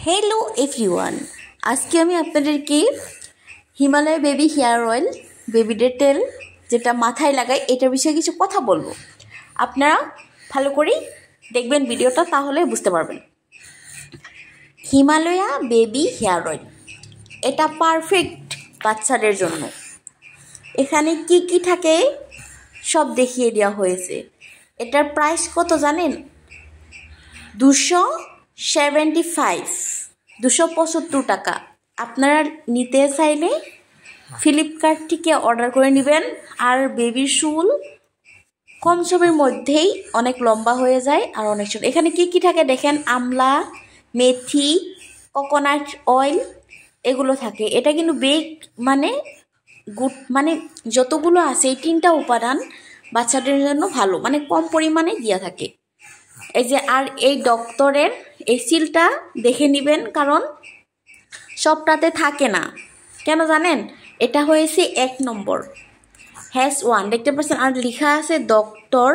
Hello everyone, আজকে আমি আপনাদেরকে Himalaya baby hair oil, baby Dettol যেটা মাথায় লাগাই এটার বিষয়ে কিছু কথা বলবো। আপনারা ভালো করেই দেখবেন ভিডিওটা, তাহলে বুঝতে পারবেন। হিমালয়া বেবি হেয়ার অয়েল এটা পারফেক্ট বাচ্চাদের জন্য। এখানে কি কি থাকে সব দেখিয়ে দেওয়া হয়েছে। এটার প্রাইস কত জানেন? 275 টাকা। আপনারা নিতে চাইলে ফ্লিপকার্ট থেকে অর্ডার করে নেবেন। আর বেবির চুল কম সময়ের মধ্যেই অনেক লম্বা হয়ে যায় আর অনেক ছোট। এখানে কি কি থাকে দেখেন, আমলা, মেথি, কোকোনাট অয়েল এগুলো থাকে। এটা কিন্তু বেগ মানে গুড, মানে যতগুলো আছে এই 3টা উপাদান বাচ্চাদের জন্য ভালো, মানে কম পরিমাণে দেওয়া থাকে। এই যে, আর এই ডক্টরের এই সিলটা দেখে নেবেন, কারণ সবটাতে থাকে না। কেন জানেন? এটা হয়েছে 1 নম্বর #1 দেখতে পাচ্ছেন, আর লেখা আছে ডক্টর,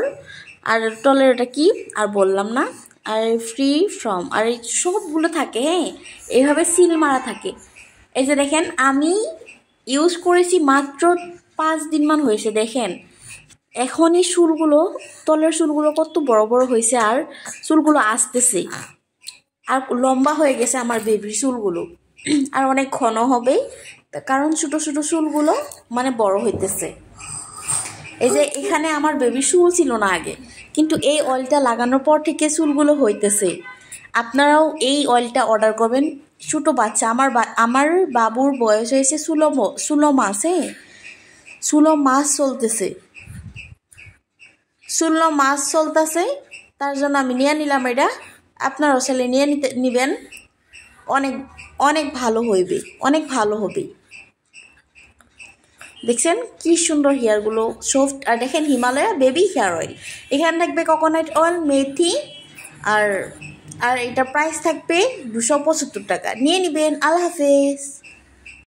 আর টলের এটা কি আর বললাম না, আর ফ্রি ফ্রম, আর এই সবগুলো থাকে। হ্যাঁ, এইভাবে সিল মারা থাকে। এই যে দেখেন, আমি ইউজ করেছি মাত্র 5 দিন মান হয়েছে। দেখেন এখন এই চুলগুলো, তলের চুলগুলো কত বড় বড় হয়েছে, আর চুলগুলো আসতেছে, আর লম্বা হয়ে গেছে আমার বেবির চুলগুলো, আর অনেক ঘন হবে, কারণ ছোট ছোট চুলগুলো মানে বড় হইতেছে। এই যে এখানে আমার বেবির চুল ছিল না আগে, কিন্তু এই অয়েলটা লাগানোর পর থেকে চুলগুলো হইতেছে। আপনারাও এই অয়েলটা অর্ডার করবেন। ছোটো বাচ্চা, আমার বাবুর বয়স হয়েছে 16 মাস। হ্যাঁ, 16 মাস চলতেছে, 16 মাস চলতেছে। তার জন্য আমি নিয়ে নিলাম এটা। আপনারাও ছেলে নিয়ে নিবেন, অনেক অনেক ভালো হইবে, অনেক ভালো হবে। দেখছেন কি সুন্দর হেয়ারগুলো সফট। আর দেখেন হিমালয়া বেবি হেয়ার অয়েল, এখানে থাকবে কোকোনাট অয়েল, মেথি, আর এটার প্রাইস থাকবে 275 টাকা। নিয়ে নেবেন। আল্লাহ হাফেজ।